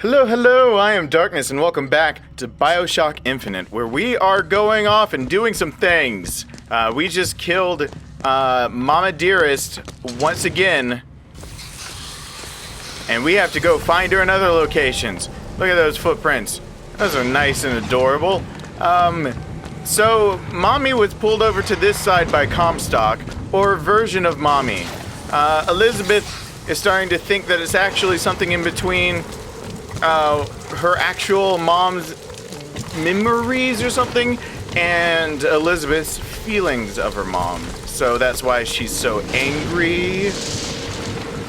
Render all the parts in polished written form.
Hello, hello, I am Darkness, and welcome back to BioShock Infinite, where we are going off and doing some things. We just killed Mama Dearest once again, and we have to go find her in other locations. Look at those footprints. Those are nice and adorable. So, Mommy was pulled over to this side by Comstock, or a version of Mommy. Elizabeth is starting to think that it's actually something in between her actual mom's memories or something, and Elizabeth's feelings of her mom. So that's why she's so angry.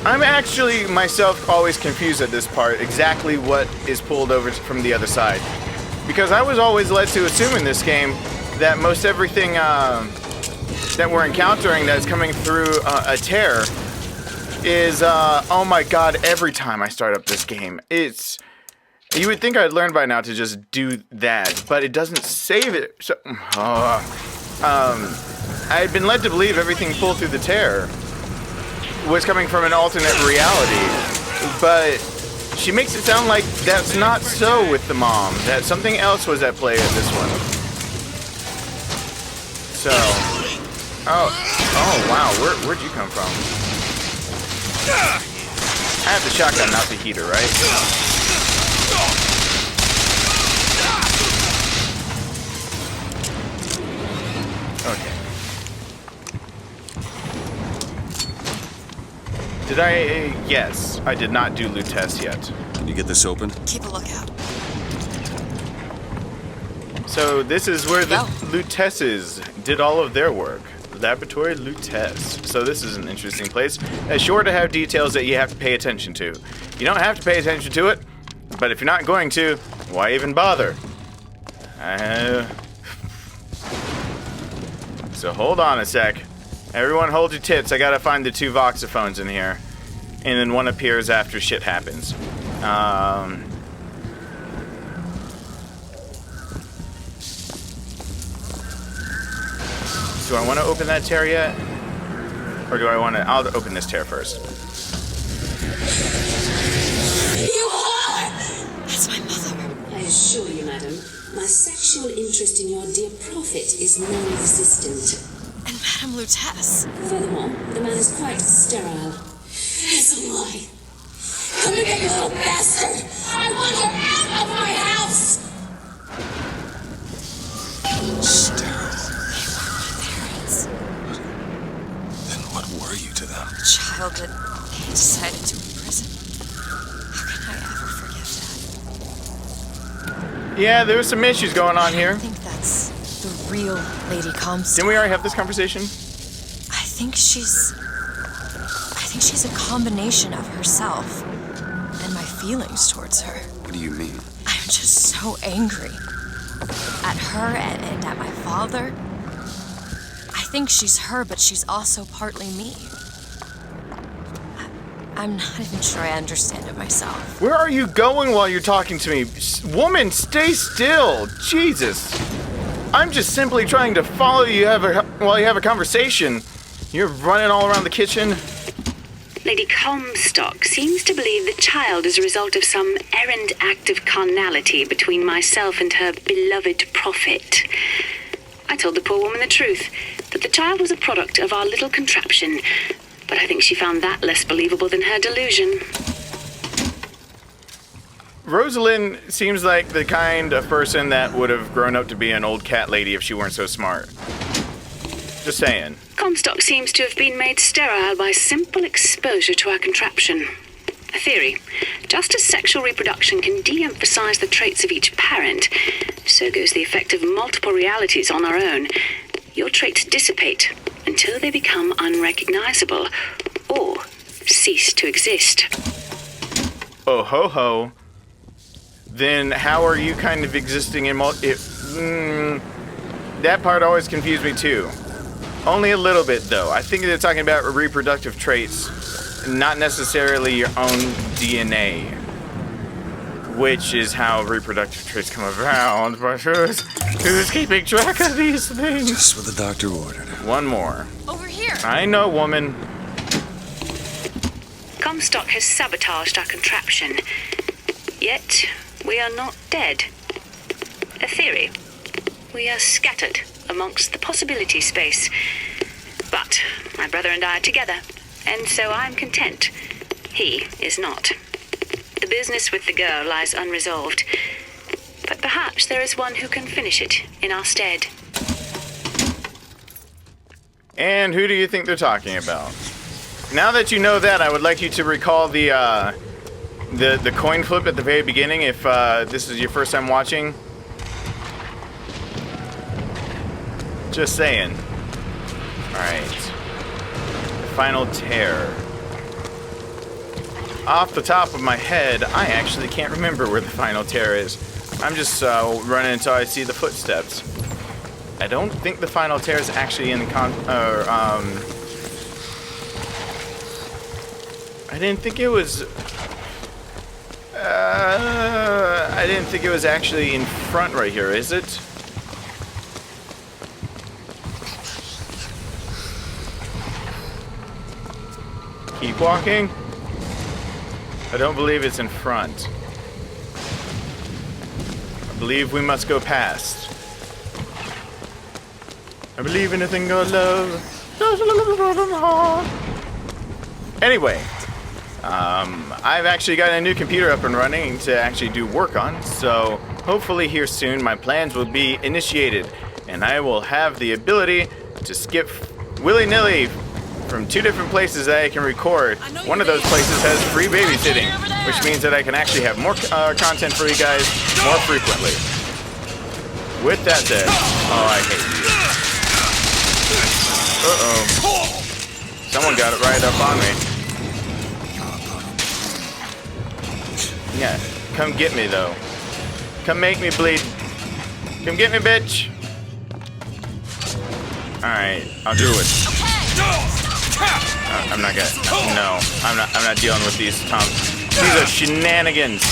I'm actually myself always confused at this part, exactly what is pulled over from the other side. Because I was always led to assume in this game that most everything that we're encountering that's coming through a tear is, oh my god, every time I start up this game, you would think I'd learned by now to just do that, but it doesn't save it, so, I had been led to believe everything pulled through the tear was coming from an alternate reality, but she makes it sound like that's not so with the mom, that something else was at play in this one. So, oh wow, where'd you come from? I have the shotgun, not the heater, right? Okay. Did I? Yes, I did not do loot test yet. Can you get this open? Keep a lookout. So this is where the Lutesses did all of their work. Laboratory Lutess. So this is an interesting place. It's sure to have details that you have to pay attention to. You don't have to pay attention to it, but if you're not going to, why even bother? So hold on a sec. Everyone hold your tits. I gotta find the two voxophones in here. And then one appears after shit happens. Do I want to open that tear yet? Or do I want to... I'll open this tear first. You are! That's my mother. I assure you, madam, my sexual interest in your dear prophet is non-existent. And Madame Lutess. Furthermore, the man is quite sterile. It's a lie. Come and get you, little bastard! I want you out of my house! Sterile. They were my parents. Then what were you to them? A child that they decided to imprison. How can I ever forget that? Yeah, there were some issues going on here. I think that's the real Lady Comstock. Didn't we already have this conversation? I think she's a combination of herself and my feelings towards her. What do you mean? I'm just so angry. At her and at my father. I think she's her, but she's also partly me. I'm not even sure I understand it myself. Where are you going while you're talking to me? Woman, stay still. Jesus. I'm just simply trying to follow you while you have a conversation. You're running all around the kitchen. Lady Comstock seems to believe the child is a result of some errant act of carnality between myself and her beloved prophet. I told the poor woman the truth, that the child was a product of our little contraption, but I think she found that less believable than her delusion. Rosalind seems like the kind of person that would have grown up to be an old cat lady if she weren't so smart. Just saying. Comstock seems to have been made sterile by simple exposure to our contraption. A theory. Just as sexual reproduction can de-emphasize the traits of each parent, so goes the effect of multiple realities on our own. Your traits dissipate until they become unrecognizable or cease to exist. Oh ho ho. Then how are you kind of existing in that part always confused me too. Only a little bit though. I think they're talking about reproductive traits, not necessarily your own DNA. Which is how reproductive traits come around, but who's keeping track of these things? Just what the doctor ordered. One more. Over here! I know, woman. Comstock has sabotaged our contraption. Yet, we are not dead. A theory. We are scattered amongst the possibility space. But my brother and I are together, and so I'm content. He is not. The business with the girl lies unresolved, but perhaps there is one who can finish it in our stead. And who do you think they're talking about? Now that you know that, I would like you to recall the coin flip at the very beginning if this is your first time watching. Just saying. Alright. Final tear. Off the top of my head, I actually can't remember where the final tear is. I'm just running until I see the footsteps. I don't think the final tear is actually in the I didn't think it was... I didn't think it was actually in front right here, is it? Keep walking. I don't believe it's in front. I believe we must go past. I believe in a thing called love. Anyway, I've actually got a new computer up and running to actually do work on, so hopefully here soon my plans will be initiated, and I will have the ability to skip willy-nilly from 2 different places that I can record. One of those places has free babysitting, which means that I can actually have more content for you guys more frequently. With that said, oh, I hate you. Uh-oh. Someone got it right up on me. Yeah, come get me though. Come make me bleed. Come get me, bitch. Alright, I'll do it. I'm not gonna. No, I'm not dealing with these These are shenanigans.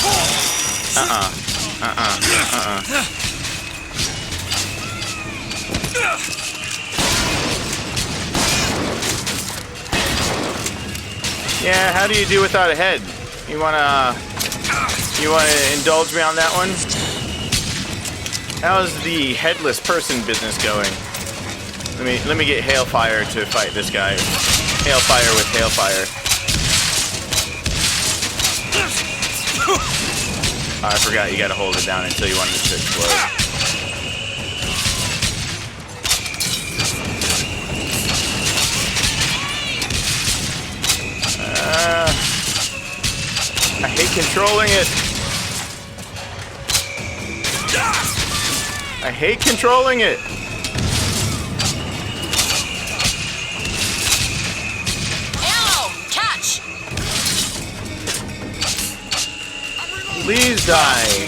Yeah, how do you do without a head? You wanna indulge me on that one? How's the headless person business going? Let me get Hailfire to fight this guy. Hailfire with Hailfire. Oh, I forgot you gotta hold it down until you want it to explode. I hate controlling it. I hate controlling it. Please die.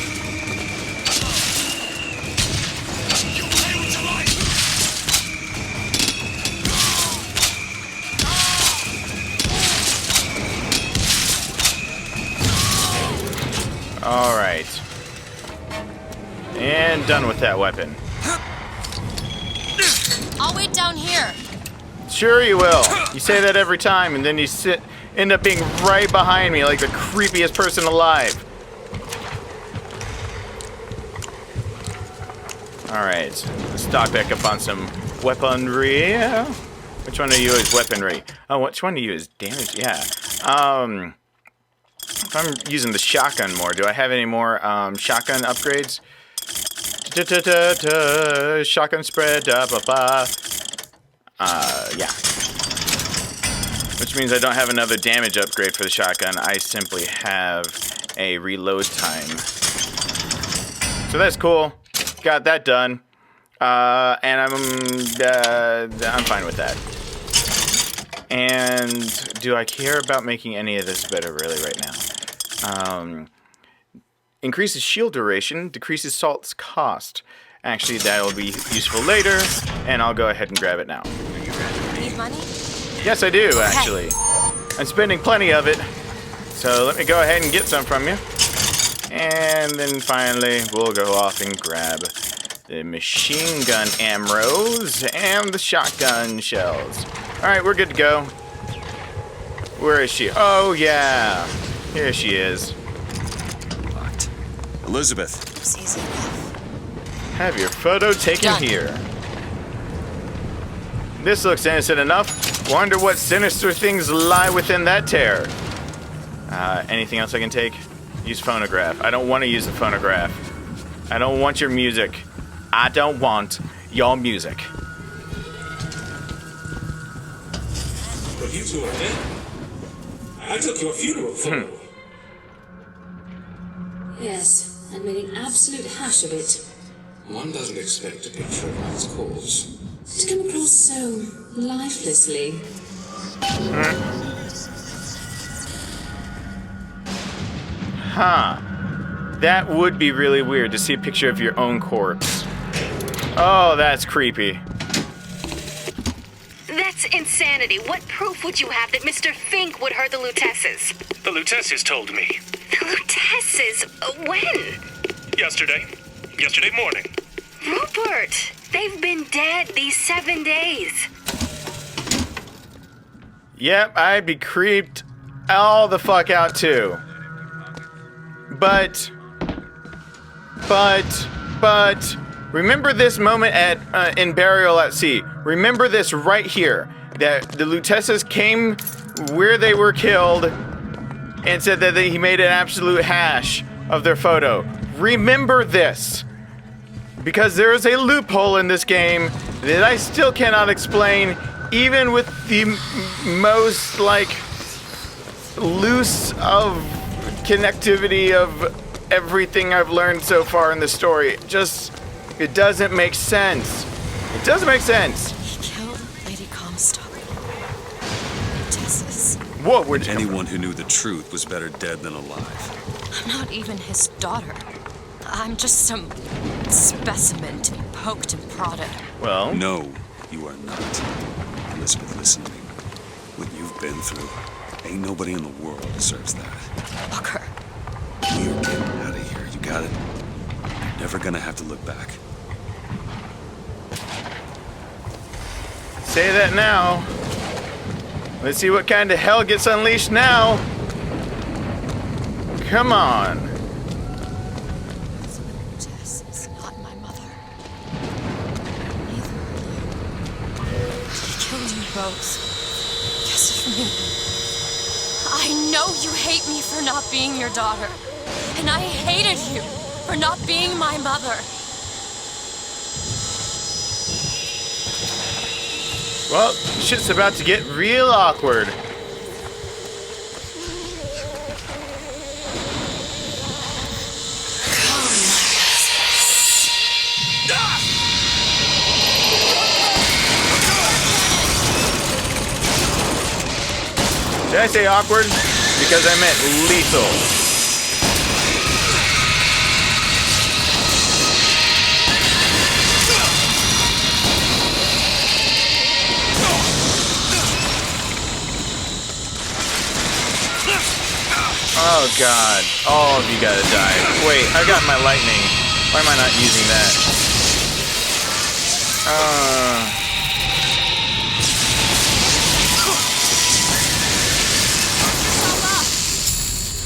All right. And done with that weapon. I'll wait down here. Sure you will. You say that every time, and then you end up being right behind me like the creepiest person alive. Alright, let's stock back up on some weaponry. Which one of you is weaponry? Oh, which one of you is damage? Yeah. If I'm using the shotgun more, do I have any more shotgun upgrades? Shotgun spread, yeah. Which means I don't have another damage upgrade for the shotgun. I simply have a reload time. So that's cool. Got that done. And I'm fine with that. And do I care about making any of this better really right now? Increases shield duration, decreases salt's cost. Actually, that will be useful later, and I'll go ahead and grab it now. Need money? Yes, I do, actually. I'm spending plenty of it. So let me go ahead and get some from you. And then finally, we'll go off and grab the machine gun amros and the shotgun shells. Alright, we're good to go. Where is she? Oh, yeah. Here she is. Elizabeth. It's easy enough. Have your photo taken Done. here. This looks innocent enough. Wonder what sinister things lie within that tear. Anything else I can take? Use phonograph. I don't want to use the phonograph. I don't want your music. I don't want your music. But you two are dead. I took your funeral photo. Yes, and made an absolute hash of it. One doesn't expect a picture of one's corpse To come across so lifelessly. Huh. That would be really weird to see a picture of your own corpse. Oh, that's creepy. That's insanity. What proof would you have that Mr. Fink would hurt the Lutesses? The Lutesses told me. The Lutesses? When? Yesterday. Yesterday morning. Rupert! They've been dead these 7 days. Yep, I'd be creeped all the fuck out too. But, remember this moment at in Burial at Sea. Remember this right here. That the Lutesses came where they were killed and said that he made an absolute hash of their photo. Remember this. Because there is a loophole in this game that I still cannot explain, even with the most, like, loose of connectivity of everything I've learned so far in the story. It doesn't make sense. It doesn't make sense. He killed Lady Comstock. Lutesses. Whoa, Anyone who knew the truth was better dead than alive. I'm not even his daughter. I'm just some specimen to be poked and prodded. Well, No, you are not. Elizabeth, listen to me. What you've been through, ain't nobody in the world deserves that. Booker. We're getting out of here. You got it? You're never gonna have to look back. say that now. Let's see what kind of hell gets unleashed now. Come on. Tess is not my mother. Neither are you. He killed you both. Just for me. I know you hate me for not being your daughter. And I hated you for not being my mother. Well, shit's about to get real awkward. Did I say awkward? Because I meant lethal. Oh god, all of you gotta die. Wait, I got my lightning. Why am I not using that?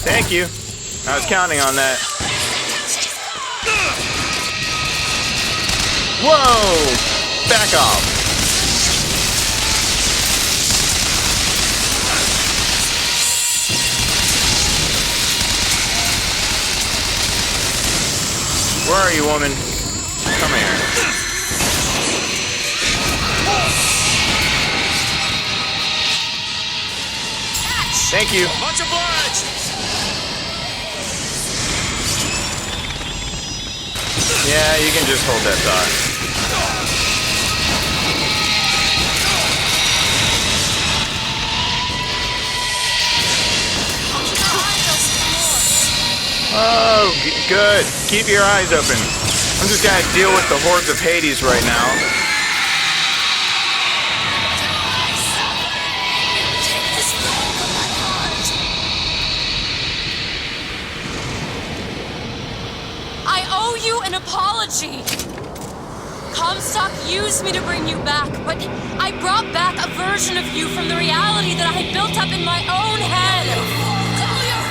Thank you. I was counting on that. Whoa! Back off. Where are you, woman? Come here. Thank you. Much obliged! Yeah, you can just hold that thought. Oh, good. Keep your eyes open. I'm just gonna deal with the hordes of Hades right now. I owe you an apology. Comstock used me to bring you back, but I brought back a version of you from the reality that I had built up in my own head.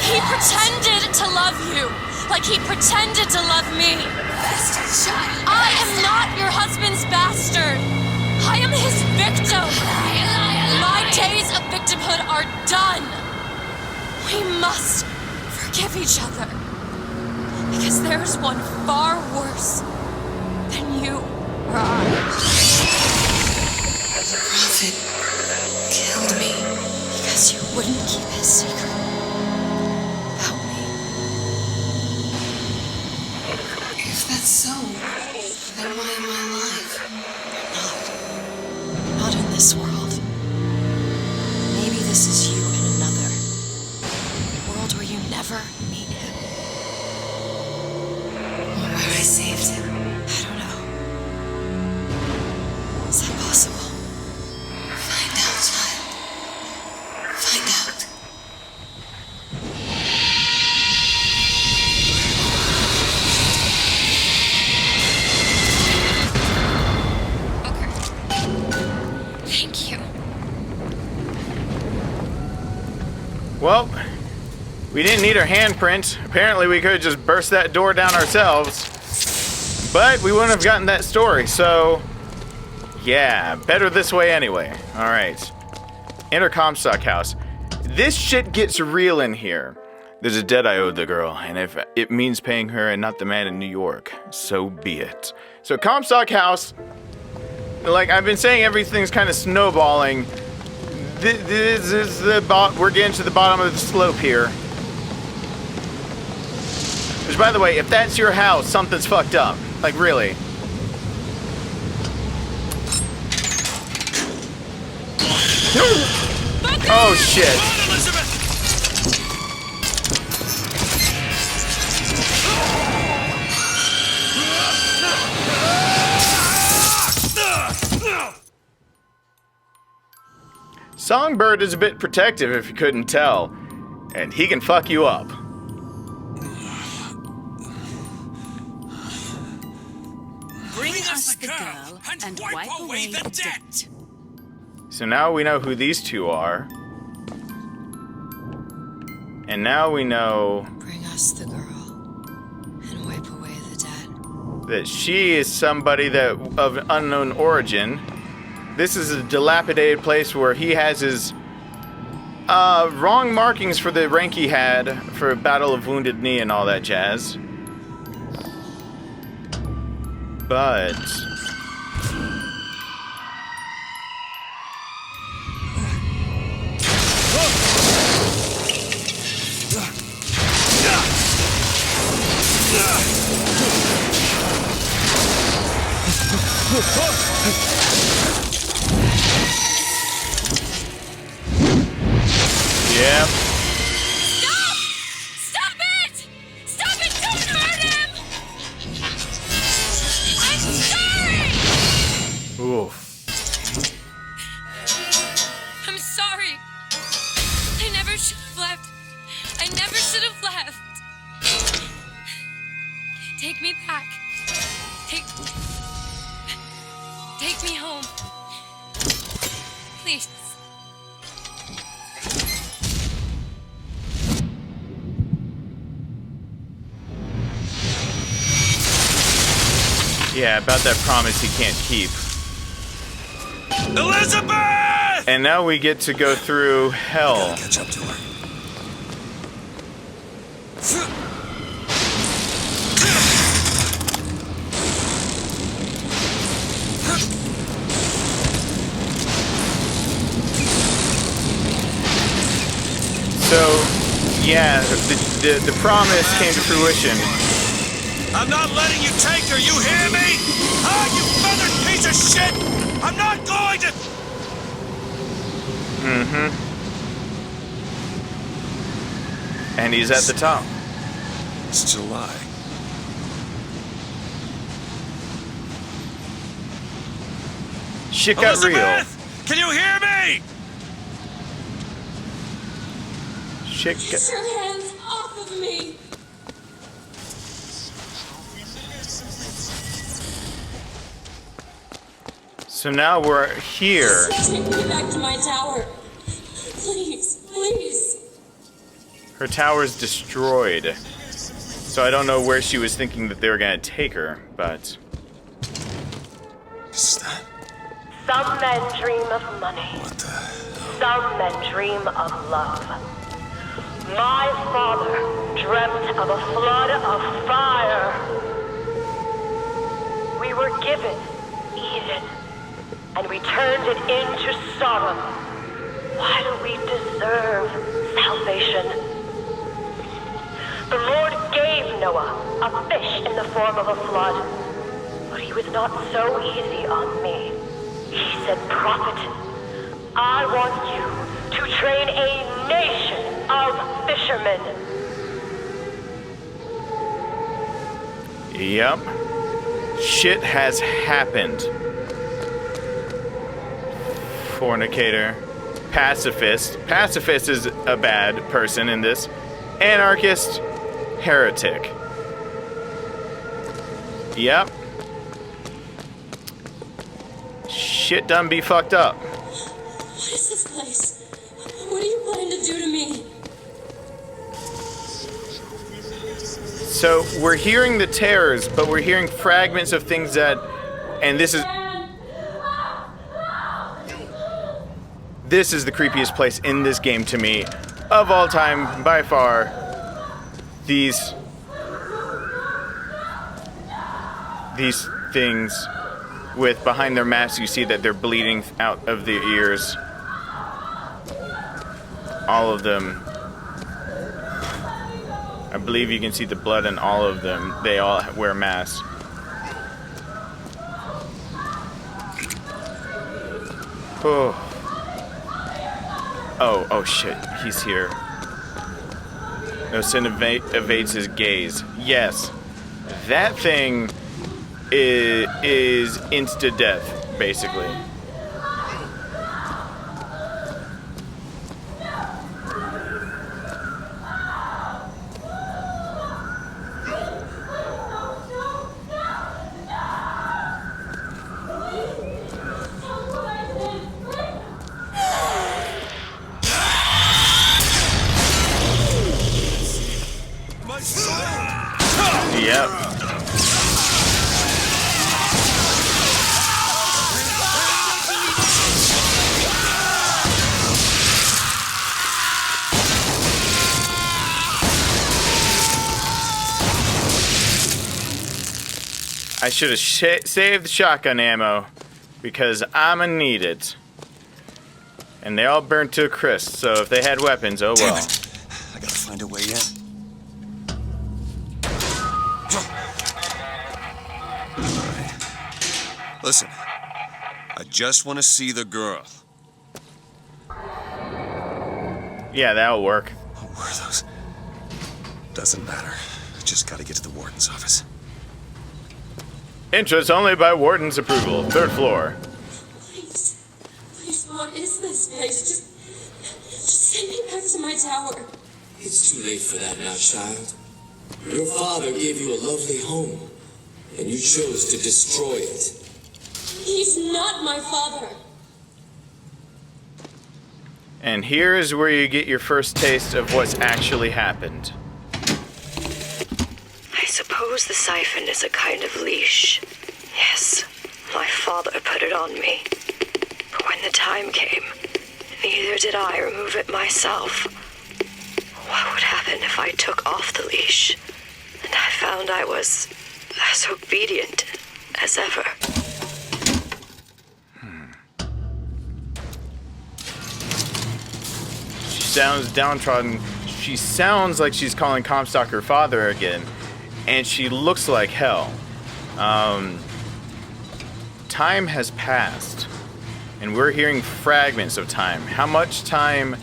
He pretended to love you, like he pretended to love me. Bastard child. I am not your husband's bastard. I am his victim. My days of victimhood are done. We must forgive each other. Because there's one far worse than you or I. The prophet killed me. Because you wouldn't keep his secret about me. If that's so, then why am I alive? Not in this world. Maybe this is you in another. A world where you never meet him. Or where I saved him. I don't know. Is that possible? Find out, child. Find out. Thank you. Well, we didn't need her handprint. Apparently we could have just burst that door down ourselves. But we wouldn't have gotten that story, so... yeah, better this way anyway. Alright. Enter Comstock House. This shit gets real in here. There's a debt I owed the girl, and if it means paying her and not the man in New York, so be it. So Comstock House... like I've been saying, everything's kind of snowballing. This is we're getting to the bottom of the slope here. Which, by the way, if that's your house, something's fucked up. Like, really. Oh, shit. Songbird is a bit protective, if you couldn't tell. And he can fuck you up. Bring us the girl and wipe away the debt. So now we know who these two are. And now we know Bring us the girl and wipe away the debt. that she is somebody that of unknown origin. This is a dilapidated place where he has his wrong markings for the rank he had for Battle of Wounded Knee and all that jazz. But... yep. Stop! Stop it! Stop it! Don't hurt him! I'm sorry! Oof. I'm sorry. I never should have left. I never should have left. Take me back. Take me home. Please. Yeah, about that promise he can't keep. Elizabeth! And now we get to go through hell. Gotta catch up to her. So, yeah, the promise came to fruition. I'm not letting you take her, you hear me? Ah, you feathered piece of shit! I'm not going to... Mm-hmm. And he's at the top. It's July. Shit got real. Elizabeth! Can you hear me? Shit Get got... your hands off of me! So now we're here. Take me back to my tower. Please, please. Her tower's destroyed. So I don't know where she was thinking that they were gonna take her, but... Is that? Some men dream of money. What the hell? Some men dream of love. My father dreamt of a flood of fire. We were given Eden, and we turned it into Sodom. Why do we deserve salvation? The Lord gave Noah a fish in the form of a flood, but he was not so easy on me. He said, "Prophet, I want you to train a nation of fishermen." Yep. Shit has happened. Fornicator. Pacifist. Pacifist is a bad person in this. Anarchist. Heretic. Yep. Shit done be fucked up. What is this place? What are you planning to do to me? So we're hearing the terrors, but we're hearing fragments of things that, and this is the creepiest place in this game to me, of all time, by far. These things with behind their masks, you see that they're bleeding out of their ears. All of them. I believe you can see the blood in all of them. They all wear masks. Oh shit, he's here. No sin evades his gaze. Yes, that thing is insta-death, basically. Yep. I should have saved the shotgun ammo because I'ma need it. And they all burnt to a crisp, so if they had weapons, oh well. Damn it. I gotta find a way in. Listen, I just want to see the girl. Yeah, that'll work. What were those? Doesn't matter. I just gotta get to the warden's office. Entrance only by warden's approval. 3rd floor. Please, what is this place? Just send me back to my tower. It's too late for that now, child. Your father gave you a lovely home, and you chose to destroy it. He's not my father. And here is where you get your first taste of what's actually happened. I suppose the siphon is a kind of leash. Yes, my father put it on me. But when the time came, neither did I remove it myself. What would happen if I took off the leash? And I found I was as obedient as ever. She sounds downtrodden. She sounds like she's calling Comstock her father again. And she looks like hell. Time has passed. And we're hearing fragments of time. How much time?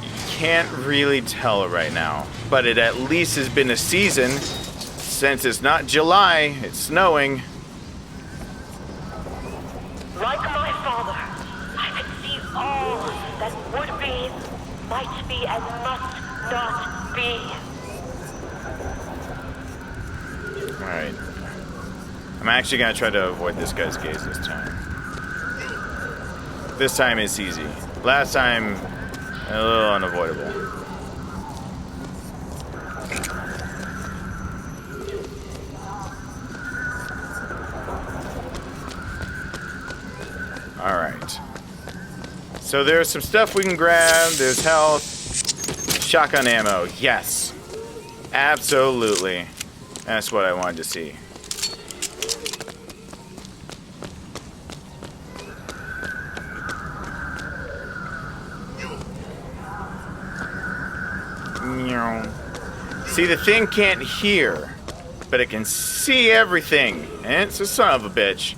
You can't really tell right now. But it at least has been a season. Since it's not July, it's snowing. Like my father, I could see all that would be, might be, and must not be. Alright. I'm actually gonna try to avoid this guy's gaze this time. This time it's easy. Last time, a little unavoidable. So there's some stuff we can grab. There's health. Shotgun ammo. Yes. Absolutely. That's what I wanted to see. See, the thing can't hear, but it can see everything, and it's a son of a bitch.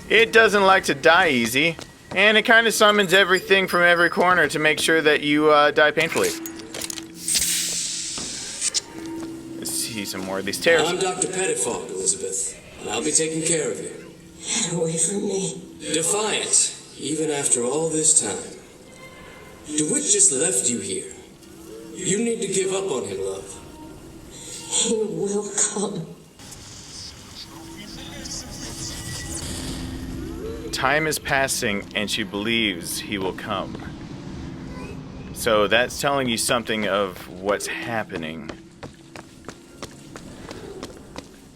It doesn't like to die easy, and it kind of summons everything from every corner to make sure that you die painfully. Let's see some more of these tears. I'm Dr. Pettifog, Elizabeth, and I'll be taking care of you. Get away from me. Defiant, even after all this time. DeWitt just left you here. You need to give up on him, love. He will come. Time is passing, and she believes he will come. So that's telling you something of what's happening.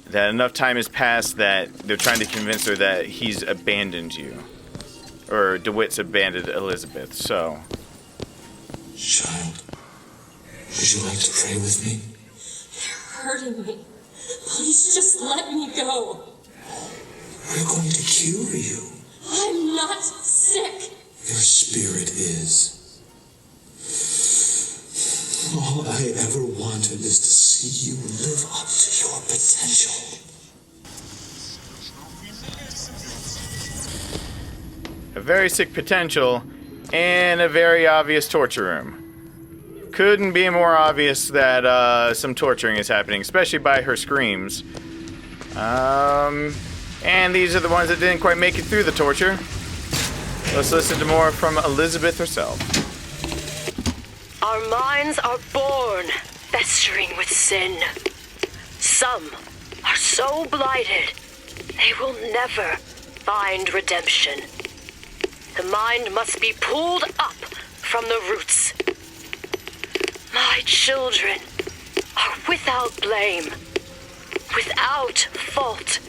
That enough time has passed that they're trying to convince her that he's abandoned you. Or DeWitt's abandoned Elizabeth, so... Child, would you like to pray with me? You're hurting me. Please just let me go. We're going to cure you. I'm not sick. Your spirit is. All I ever wanted is to see you live up to your potential. A very sick potential and a very obvious torture room. Couldn't be more obvious that some torturing is happening, especially by her screams. And these are the ones that didn't quite make it through the torture. Let's listen to more from Elizabeth herself. Our minds are born festering with sin. Some are so blighted, they will never find redemption. The mind must be pulled up from the roots. My children are without blame, without fault,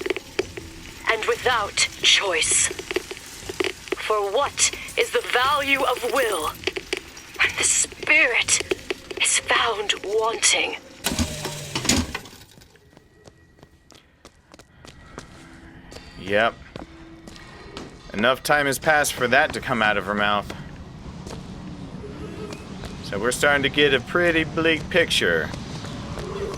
and without choice. For what is the value of will when the spirit is found wanting? Yep. Enough time has passed for that to come out of her mouth. So we're starting to get a pretty bleak picture.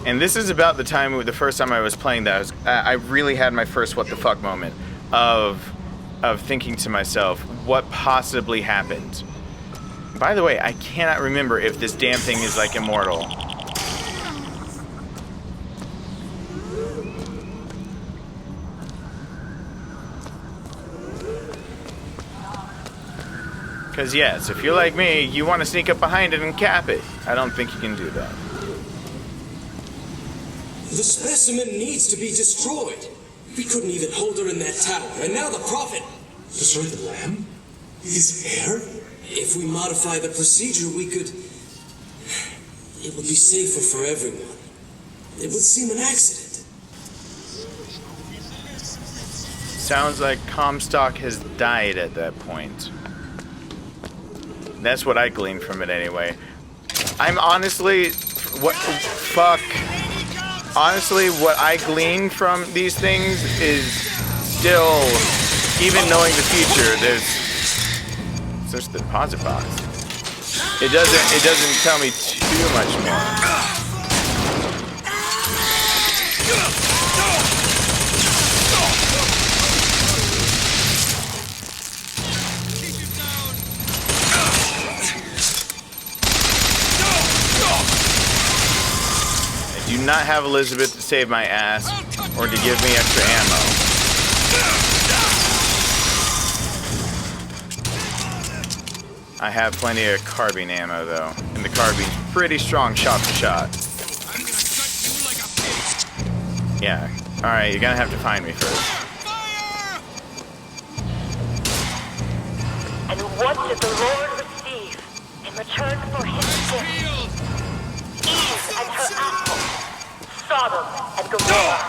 And this is about the time, the first time I was playing that, I really had my first what the fuck moment of thinking to myself, what possibly happened? By the way, I cannot remember if this damn thing is like immortal. Because yes, if you're like me, you want to sneak up behind it and cap it. I don't think you can do that. The specimen needs to be destroyed. We couldn't even hold her in that tower, and now the prophet... Destroy the lamb? His heir? If we modify the procedure, we could... It would be safer for everyone. It would seem an accident. Sounds like Comstock has died at that point. That's what I gleaned from it anyway. I'm honestly... Honestly, what I glean from these things is still, even knowing the future, there's the deposit box. It doesn't tell me too much more. I do not have Elizabeth to save my ass or to give me extra ammo. I have plenty of carbine ammo though, and the carbine's pretty strong shot to shot. Yeah, alright, you're gonna have to find me first. And what did the Lord receive in return for his gift? Eve and her apple, Sodom and Gomorrah.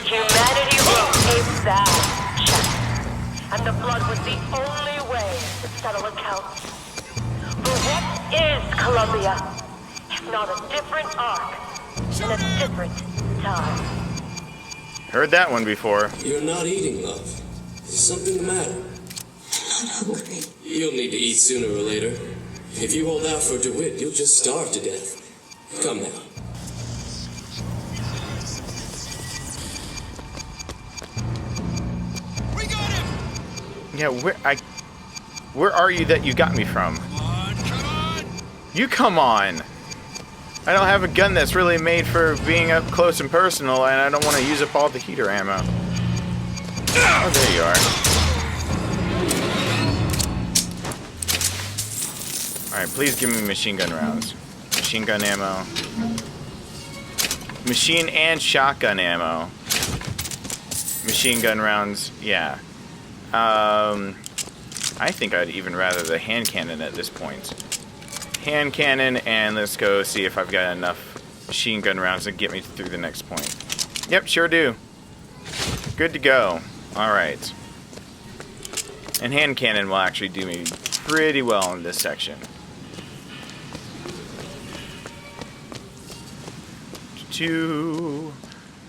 Humanity wrote a bad chapter. and the blood was the only way to settle accounts. For what is Columbia, if not a different arc in a different time? Heard that one before. You're not eating, love. Is something the matter? I'm not hungry. You'll need to eat sooner or later. If you hold out for DeWitt, you'll just starve to death. Come now. We got him! Yeah, where are you that you got me from? Come on! You come on! I don't have a gun that's really made for being up close and personal, and I don't want to use up all the heater ammo. Oh, there you are. Alright, please give me machine gun rounds. Machine gun ammo. Machine and shotgun ammo. Machine gun rounds, yeah. I think I'd even rather the hand cannon at this point. Hand cannon, and let's go see if I've got enough machine gun rounds to get me through the next point. Yep, sure do. Good to go. Alright. And hand cannon will actually do me pretty well in this section.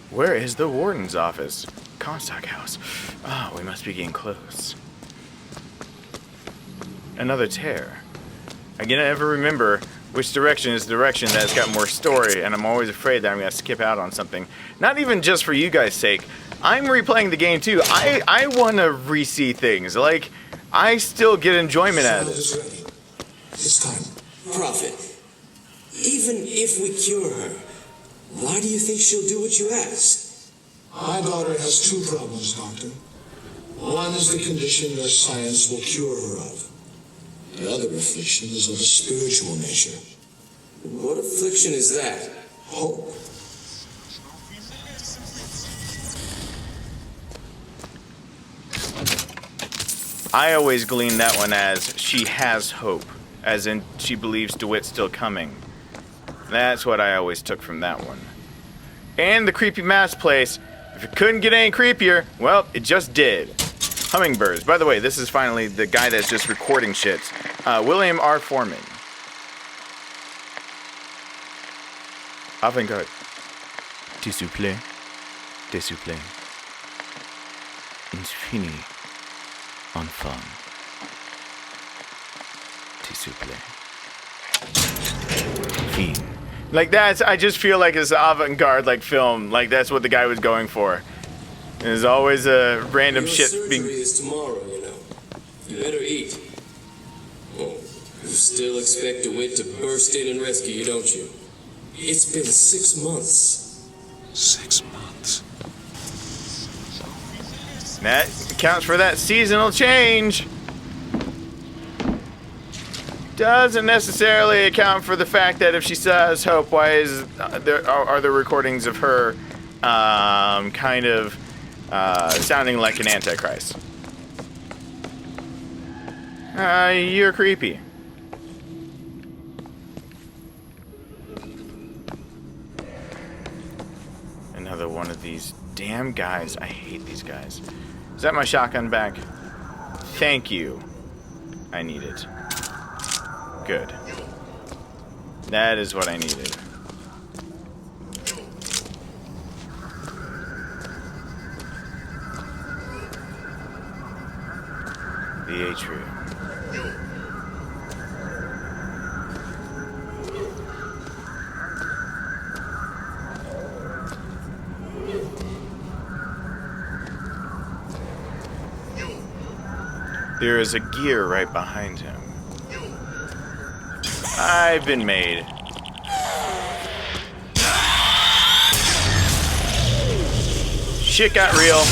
Where is the warden's office? Comstock House. Ah, we must be getting close. Another tear. I can never remember which direction is the direction that's got more story, and I'm always afraid that I'm going to skip out on something. Not even just for you guys' sake. I'm replaying the game too. I want to re-see things. Like, I still get enjoyment out of it. Is ready. This time, Prophet. Even if we cure her, why do you think she'll do what you ask? My daughter has two problems, Doctor. One is the condition your science will cure her of. The other affliction is of a spiritual nature. What affliction is that? Hope. I always glean that one as she has hope, as in she believes DeWitt's still coming. That's what I always took from that one. And the creepy mask place. If it couldn't get any creepier, well, it just did. Hummingbirds. By the way, this is finally the guy that's just recording shit. William R. Foreman. Avant-garde. S'il vous plaît. S'il vous plaît. Infini. Enfant. S'il vous plaît. Fin. Like that's, I just feel like it's avant-garde like film. Like that's what the guy was going for. There's always a random Your shit being. surgery is tomorrow, you know. You better eat. Oh, you still expect DeWitt to burst in and rescue you, don't you? It's been 6 months. 6 months. That accounts for that seasonal change. Doesn't necessarily account for the fact that if she still has hope, why is are there recordings of her kind of sounding like an antichrist? You're creepy. Another one of these damn guys. I hate these guys. Is that my shotgun back? Thank you. I need it. Good. That is what I needed. The atrium. There is a gear right behind him. I've been made. Shit got real.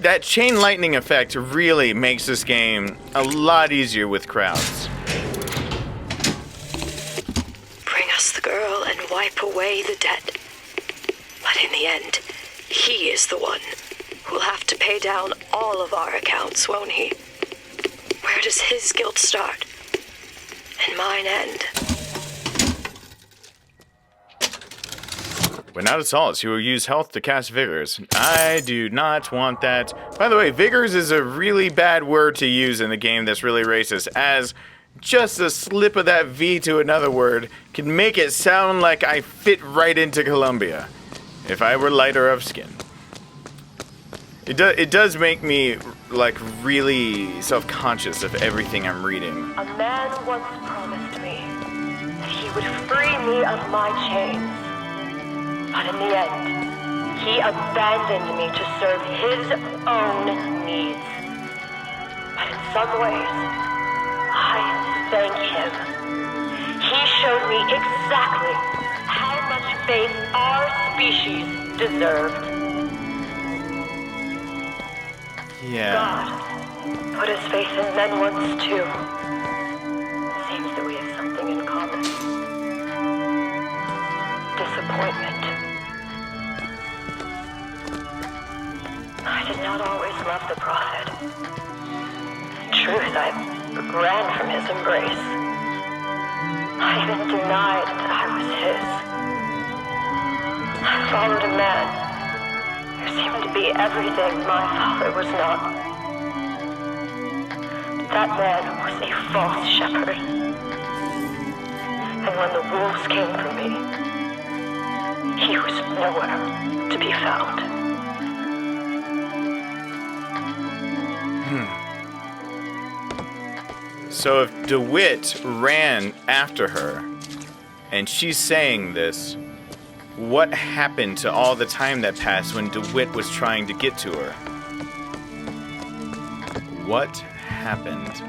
That chain lightning effect really makes this game a lot easier with crowds. Bring us the girl and wipe away the dead. But in the end, he is the one who'll have to pay down all of our accounts, won't he? Where does his guilt start? And mine end? When out of salts, you will use health to cast vigors. I do not want that. By the way, vigors is a really bad word to use in a game that's really racist, as just a slip of that V to another word can make it sound like I fit right into Colombia, if I were lighter of skin. It does make me, like, really self-conscious of everything I'm reading. A man once promised me that he would free me of my chains. But in the end, he abandoned me to serve his own needs. But in some ways, I thank him. He showed me exactly how much faith our species deserved. Yeah. God put his faith in men once too. Seems that we have something in common. Disappointment. I did not always love the prophet. In truth, I ran from his embrace. I even denied that I was his. I followed a man who seemed to be everything my father was not. That man was a false shepherd. And when the wolves came for me, he was nowhere to be found. So if DeWitt ran after her, and she's saying this, what happened to all the time that passed when DeWitt was trying to get to her? What happened?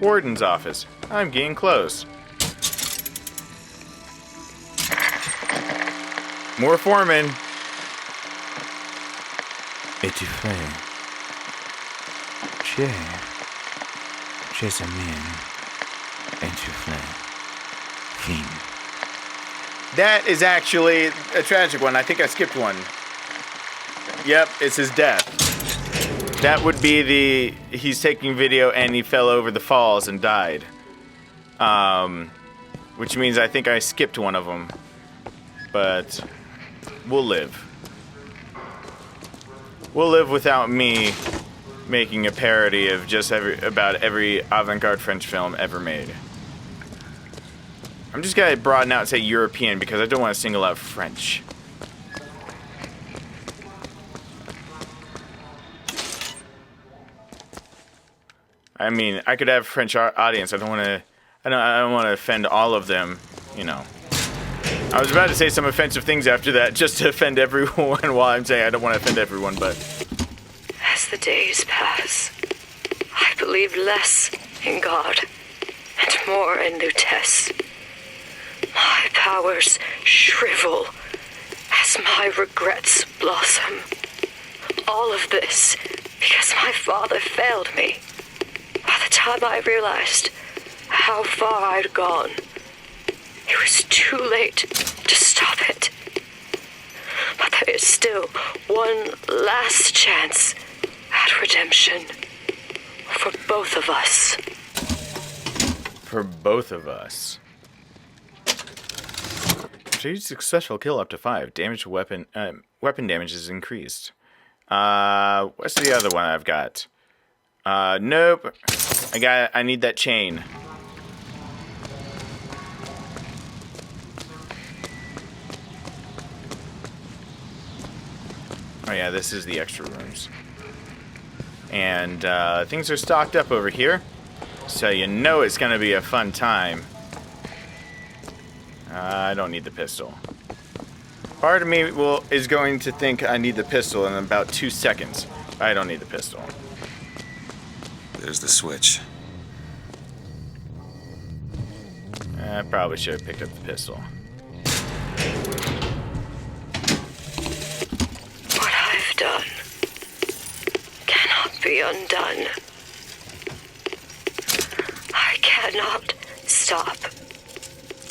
Warden's office. I'm getting close. More foreman. Étouffé. Chez un man. Étouffé. Fin. That is actually a tragic one. I think I skipped one. Yep, it's his death. That would be he's taking video and he fell over the falls and died. Which means I think I skipped one of them. But we'll live. We'll live without me making a parody of just about every avant-garde French film ever made. I'm just gonna broaden out and say European because I don't want to single out French. I mean, I could have a French audience. I don't want to offend all of them, you know. I was about to say some offensive things after that, just to offend everyone while I'm saying I don't want to offend everyone, but... As the days pass, I believe less in God and more in Lutece. My powers shrivel as my regrets blossom. All of this because my father failed me. By the time I realized how far I'd gone, it was too late to stop it. But there is still one last chance at redemption for both of us. For both of us. After each successful kill up to 5, damage weapon damage is increased. What's the other one I've got? Nope. I need that chain. Oh yeah, this is the extra rooms. And things are stocked up over here, so you know it's gonna be a fun time. I don't need the pistol. Part of me is going to think I need the pistol in about 2 seconds. I don't need the pistol. There's the switch. I probably should have picked up the pistol. What I've done cannot be undone. I cannot stop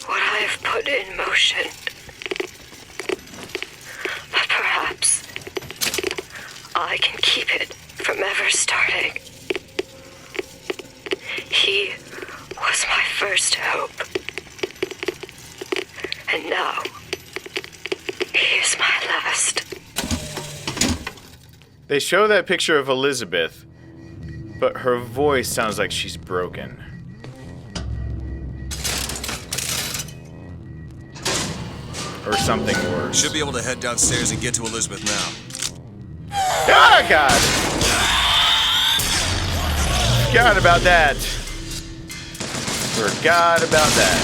what I have put in motion. But perhaps I can keep it from ever starting. He was my first hope. And now, he is my last. They show that picture of Elizabeth, but her voice sounds like she's broken. Or something worse. Should be able to head downstairs and get to Elizabeth now. Oh, God! Forgot about that. Forgot about that.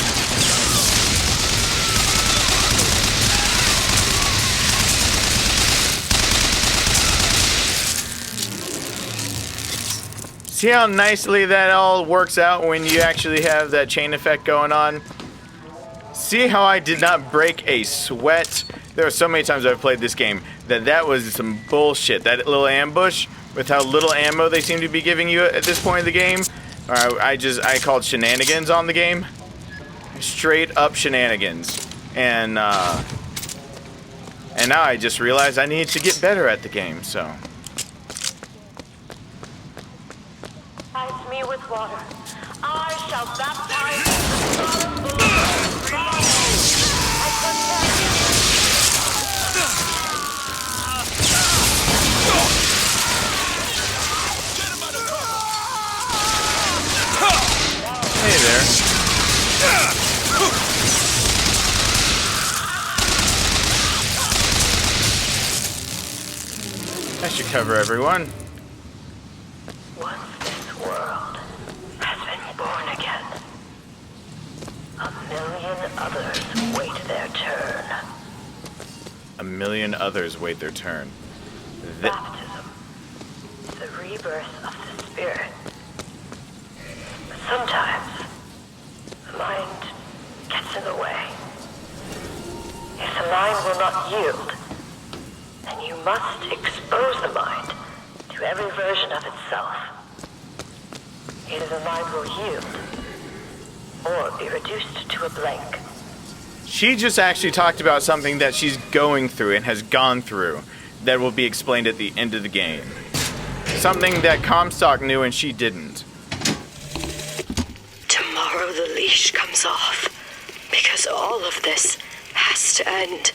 See how nicely that all works out when you actually have that chain effect going on? See how I did not break a sweat? There are so many times I've played this game that was some bullshit. That little ambush with how little ammo they seem to be giving you at this point in the game. I called shenanigans on the game. Straight up shenanigans. And now I just realized I need to get better at the game, so. Baptize me with water. I shall baptize you with water. Hey there. That should cover everyone. Once this world has been born again, 1,000,000 others wait their turn. 1,000,000 others wait their turn. Baptism, the rebirth of the spirit. But sometimes, the mind gets in the way. If the mind will not yield, then you must expose the mind to every version of itself. Either the mind will yield, or be reduced to a blank. She just actually talked about something that she's going through and has gone through that will be explained at the end of the game. Something that Comstock knew and she didn't. Tomorrow the leash comes off, because all of this has to end.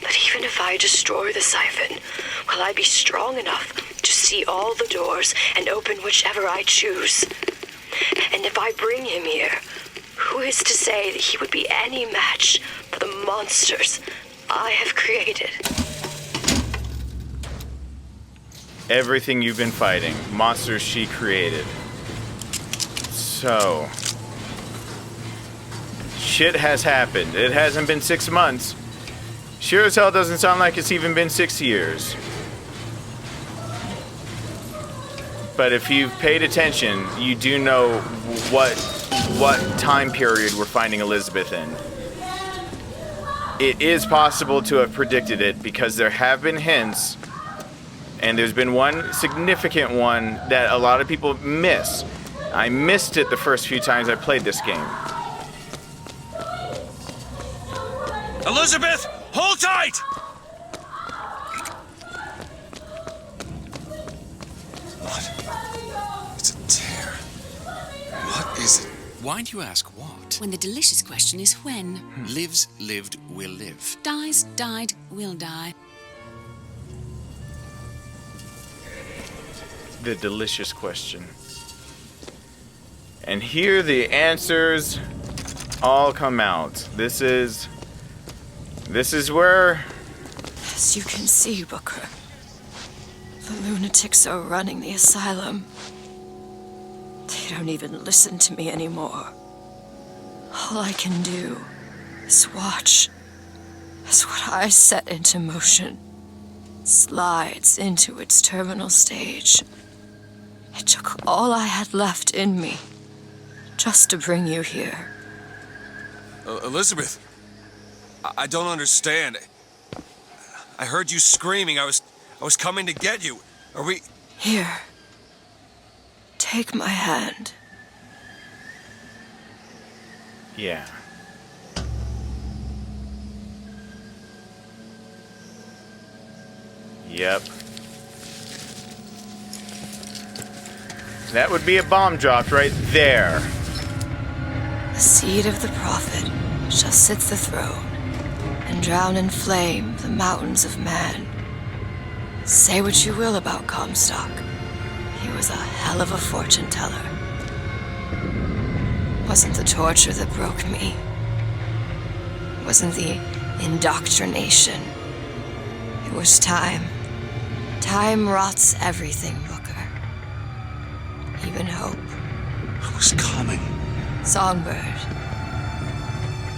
But even if I destroy the siphon, will I be strong enough to see all the doors and open whichever I choose? And if I bring him here, who is to say that he would be any match for the monsters I have created? Everything you've been fighting, monsters she created. So, shit has happened. It hasn't been 6 months. Sure as hell doesn't sound like it's even been 6 years. But if you've paid attention, you do know what time period we're finding Elizabeth in. It is possible to have predicted it because there have been hints, and there's been one significant one that a lot of people miss. I missed it the first few times I played this game. Elizabeth, hold tight! What? It's a tear. What is it? Why do you ask what? When the delicious question is when. Lives, lived, will live. Dies, died, will die. The delicious question. And here the answers all come out. This is where... As you can see, Booker, the lunatics are running the asylum. They don't even listen to me anymore. All I can do is watch as what I set into motion slides into its terminal stage. It took all I had left in me just to bring you here. Elizabeth, I don't understand. I heard you screaming. I was coming to get you. Are we... Here. Take my hand. Yeah. Yep. That would be a bomb dropped right there. The seed of the prophet shall sit the throne and drown in flame the mountains of man. Say what you will about Comstock. He was a hell of a fortune teller. Wasn't the torture that broke me. Wasn't the indoctrination. It was time. Time rots everything, Booker. Even hope. I was coming. Songbird.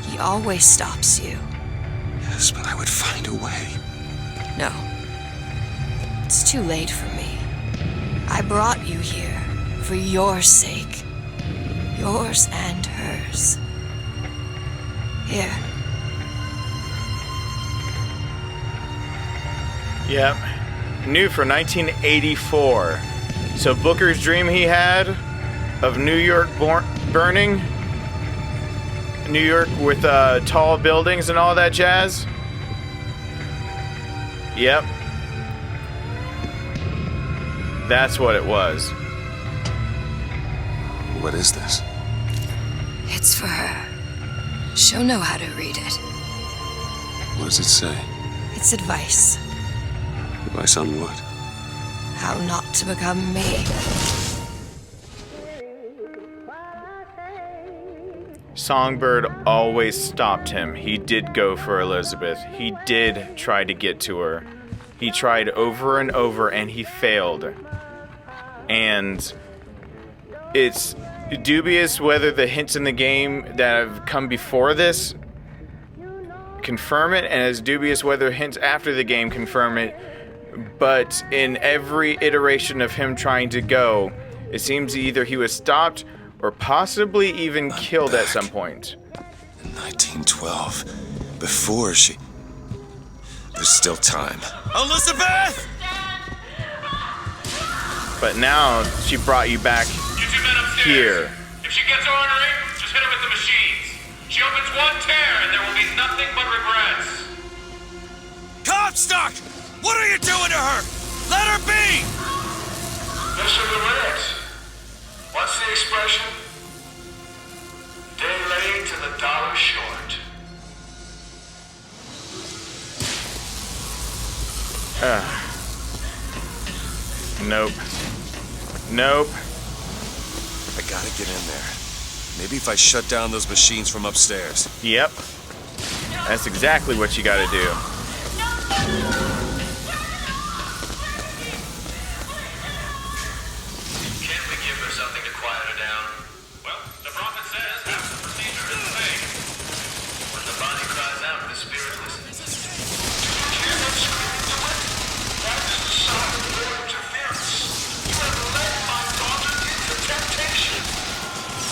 He always stops you. Yes, but I would find a way. No. It's too late for me. I brought you here for your sake. Yours and hers. Here. Yep. New for 1984. So Booker's dream he had of New York burning, New York with tall buildings and all that jazz. Yep. That's what it was. What is this? It's for her. She'll know how to read it. What does it say? It's advice. Advice on what? How not to become me. Songbird always stopped him. He did go for Elizabeth. He did try to get to her. He tried over and over and he failed. And it's dubious whether the hints in the game that have come before this confirm it, and it's dubious whether hints after the game confirm it. But in every iteration of him trying to go, it seems either he was stopped or possibly even killed at some point. In 1912, before she... There's still time. Elizabeth! But now she brought you back here. If she gets ornery, just hit her with the machines. She opens one tear and there will be nothing but regrets. Comstock! What are you doing to her? Let her be! Mr. DeWitt, what's the expression? Day late and the dollar short. Nope. Nope. I gotta get in there. Maybe if I shut down those machines from upstairs. Yep. That's exactly what you gotta do. Can't we give her something to quiet her down? Well, the prophet says half the procedure is the same. When the body cries out, the spirit listens. Did you hear that screaming to it? That is the sign of your interference. You have led my daughter into temptation.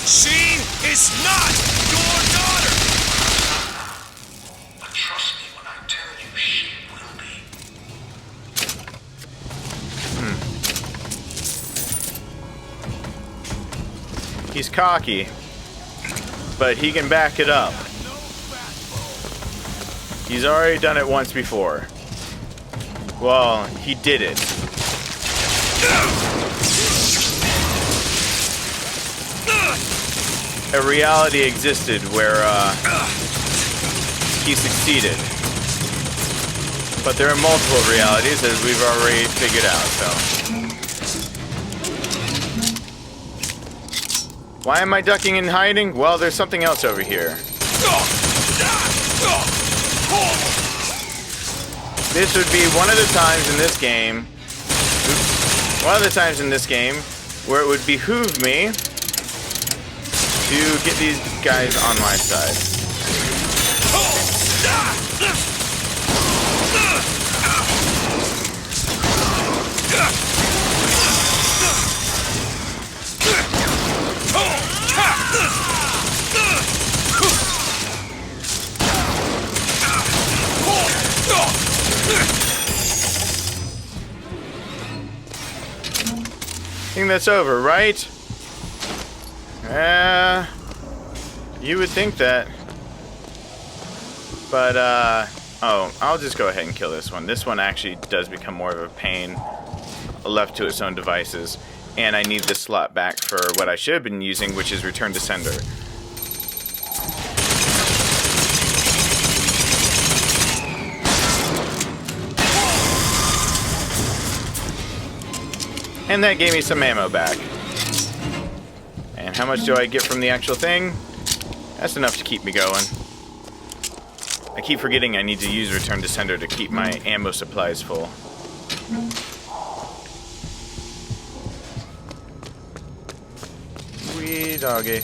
She is not your daughter! But trust me when I tell you she will be. He's cocky, but he can back it up. He's already done it once before. Well, he did it. A reality existed where he succeeded. But there are multiple realities, as we've already figured out, so. Why am I ducking and hiding? Well, there's something else over here. This would be one of the times in this game, one of the times in this game where it would behoove me to get these guys on my side. I think that's over, right? You would think that. But, oh, I'll just go ahead and kill this one. This one actually does become more of a pain left to its own devices. And I need this slot back for what I should have been using, which is return to sender. And that gave me some ammo back. And how much do I get from the actual thing? That's enough to keep me going. I keep forgetting I need to use return to sender to keep my ammo supplies full. Wee doggy.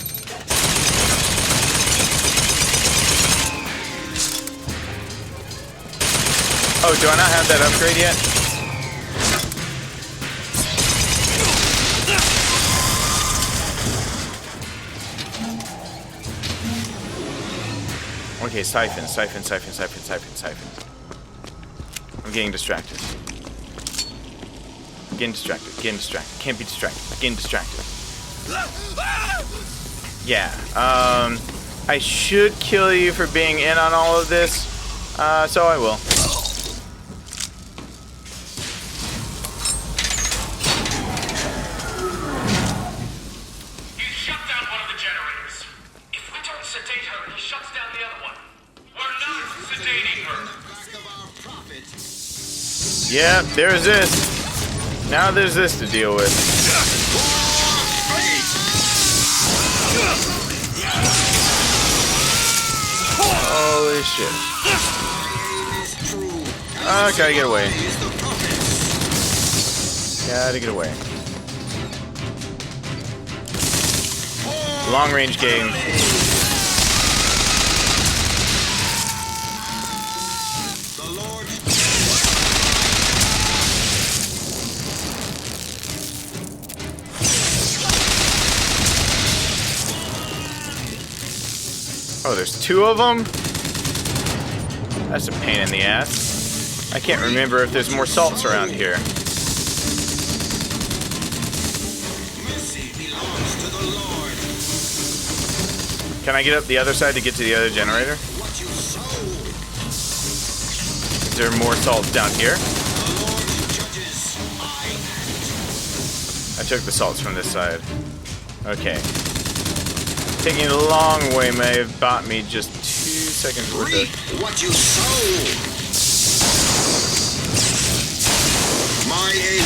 Oh, do I not have that upgrade yet? Okay, siphon. I'm getting distracted. Getting distracted. Can't be distracted. Getting distracted. Yeah, I should kill you for being in on all of this, so I will. He shut down one of the generators. If we don't sedate her, he shuts down the other one. We're not sedating her. Yeah, there's this. Now there's this to deal with. Holy shit. Oh, gotta get away. Gotta get away. Long range game. Oh, there's two of them? That's a pain in the ass. I can't remember if there's more salts around here. Can I get up the other side to get to the other generator? Is there more salts down here? I took the salts from this side. Okay. Taking a long way may have bought me just 2 seconds worth of... What you sow! My aim.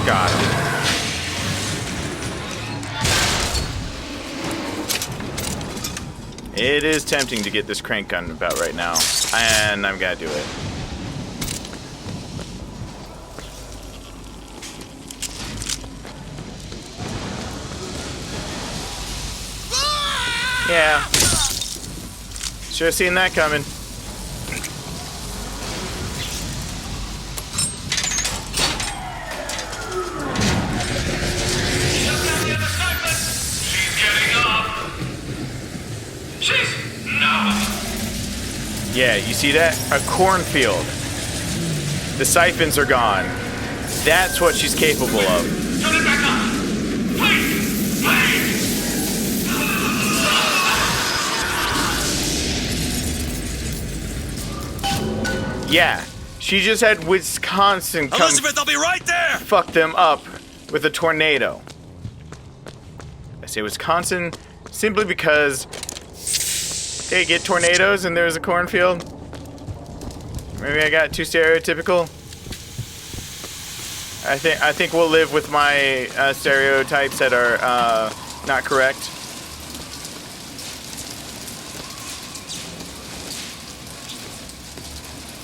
God. It is tempting to get this crank gun about right now, and I'm gonna do it. Yeah. Should have seen that coming. She's getting up. She's no. Yeah, you see that? A cornfield. The siphons are gone. That's what she's capable of. Turn it back on. Please, please. Yeah, she just had Wisconsin come Elizabeth, I'll be right there! fuck them up with a tornado. I say Wisconsin simply because they get tornadoes and there's a cornfield. Maybe I got too stereotypical. I think we'll live with my stereotypes that are not correct.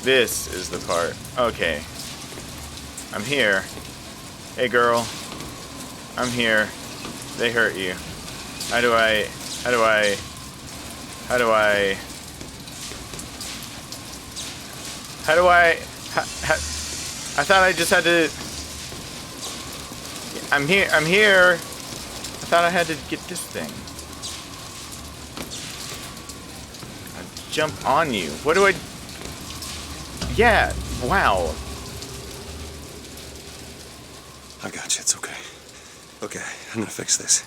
This is the part. Okay. I'm here. Hey girl. I'm here. They hurt you. I thought I just had to... I'm here. I thought I had to get this thing. I'll jump on you. What do I... Yeah, wow. I got you. It's okay. Okay, I'm gonna fix this.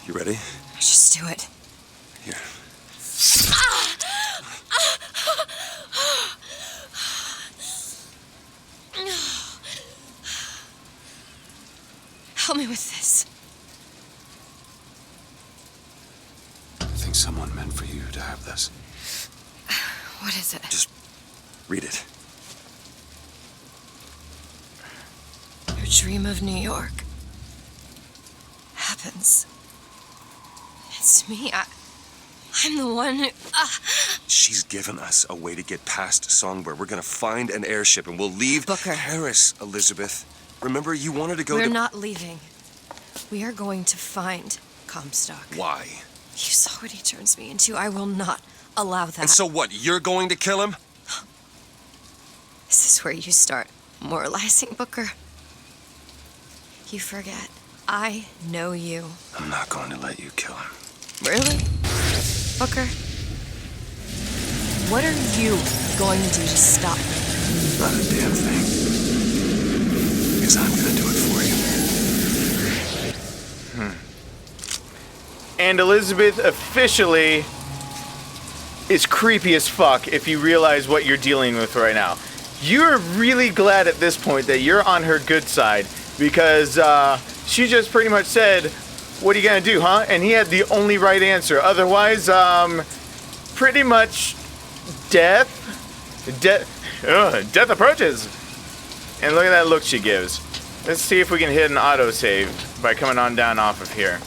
You ready? Just do it. Here. Help me with this. I think someone meant for you to have this. What is it? Just read it. Your dream of New York happens. It's me. I'm the one who... She's given us a way to get past Songbird. We're gonna find an airship and we'll leave Booker. Paris, Elizabeth. Remember, you wanted to go We're to... not leaving. We are going to find Comstock. Why? You saw what he turns me into. I will not allow that. And so what? You're going to kill him? Is this where you start moralizing, Booker? You forget. I know you. I'm not going to let you kill him. Really? Booker? What are you going to do to stop me? Not a damn thing. Because I'm going to do it for you. And Elizabeth officially is creepy as fuck if you realize what you're dealing with right now. You're really glad at this point that you're on her good side because she just pretty much said, what are you gonna do, huh? And he had the only right answer. Otherwise, pretty much death approaches. And look at that look she gives. Let's see if we can hit an autosave by coming on down off of here.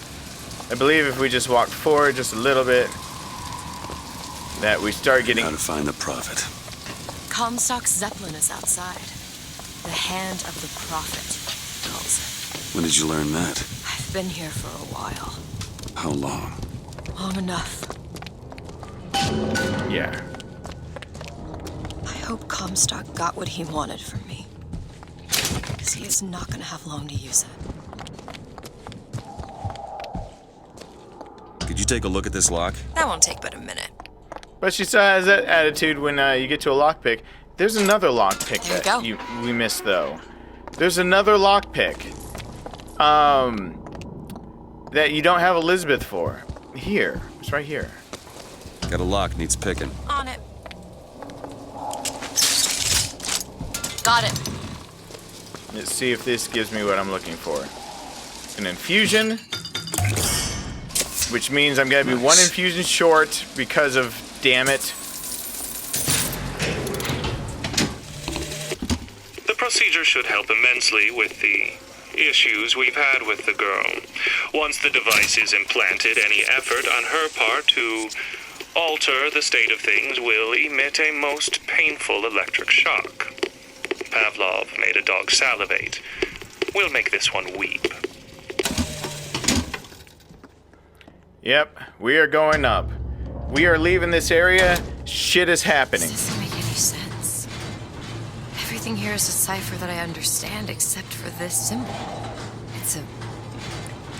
I believe if we just walk forward just a little bit, that we start getting... Gotta find the prophet. Comstock's Zeppelin is outside. The hand of the prophet, he calls it. When did you learn that? I've been here for a while. How long? Long enough. Yeah. I hope Comstock got what he wanted from me. Because he is not going to have long to use it. Could you take a look at this lock? That won't take but a minute. But she still has that attitude when you get to a lockpick. There's another lockpick There that you go. we missed, though. There's another lockpick that you don't have Elizabeth for. Here. It's right here. Got a lock, needs picking. On it. Got it. Let's see if this gives me what I'm looking for. An infusion, which means I'm going to be one infusion short because of, damn it. The procedure should help immensely with the issues we've had with the girl. Once the device is implanted, any effort on her part to alter the state of things will emit a most painful electric shock. Pavlov made a dog salivate. We'll make this one weep. Yep, we are going up. We are leaving this area. Shit is happening. This doesn't make any sense. Everything here is a cipher that I understand except for this symbol. It's a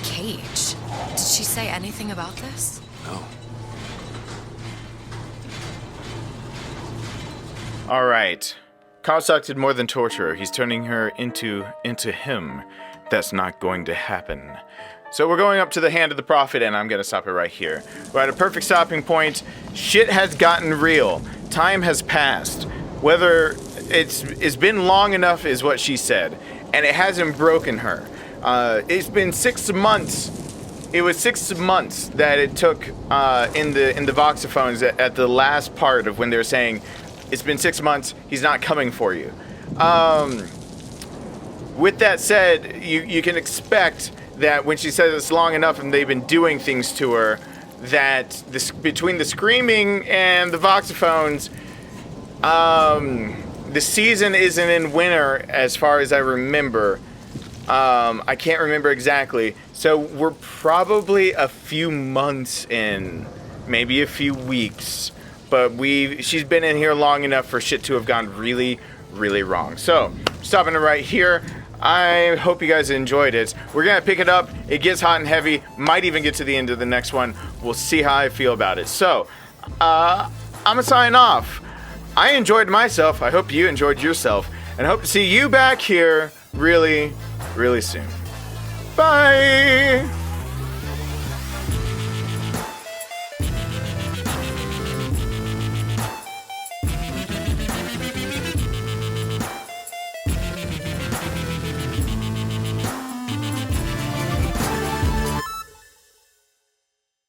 cage. Did she say anything about this? No. All right. Comstock did more than torture her. He's turning her into him. That's not going to happen. So we're going up to the hand of the prophet, and I'm going to stop it right here. We're at a perfect stopping point. Shit has gotten real. Time has passed. Whether it's been long enough is what she said, and it hasn't broken her. It's been 6 months. It was 6 months that it took in the voxophones at the last part of when they were saying, it's been 6 months, he's not coming for you. With that said, you can expect that when she says it's long enough and they've been doing things to her, that between the screaming and the voxophones, the season isn't in winter as far as I remember. I can't remember exactly. So we're probably a few months in, maybe a few weeks. But she's been in here long enough for shit to have gone really, really wrong. So, stopping it right here. I hope you guys enjoyed it. We're going to pick it up. It gets hot and heavy. Might even get to the end of the next one. We'll see how I feel about it. So, I'm going to sign off. I enjoyed myself. I hope you enjoyed yourself. And I hope to see you back here really, really soon. Bye!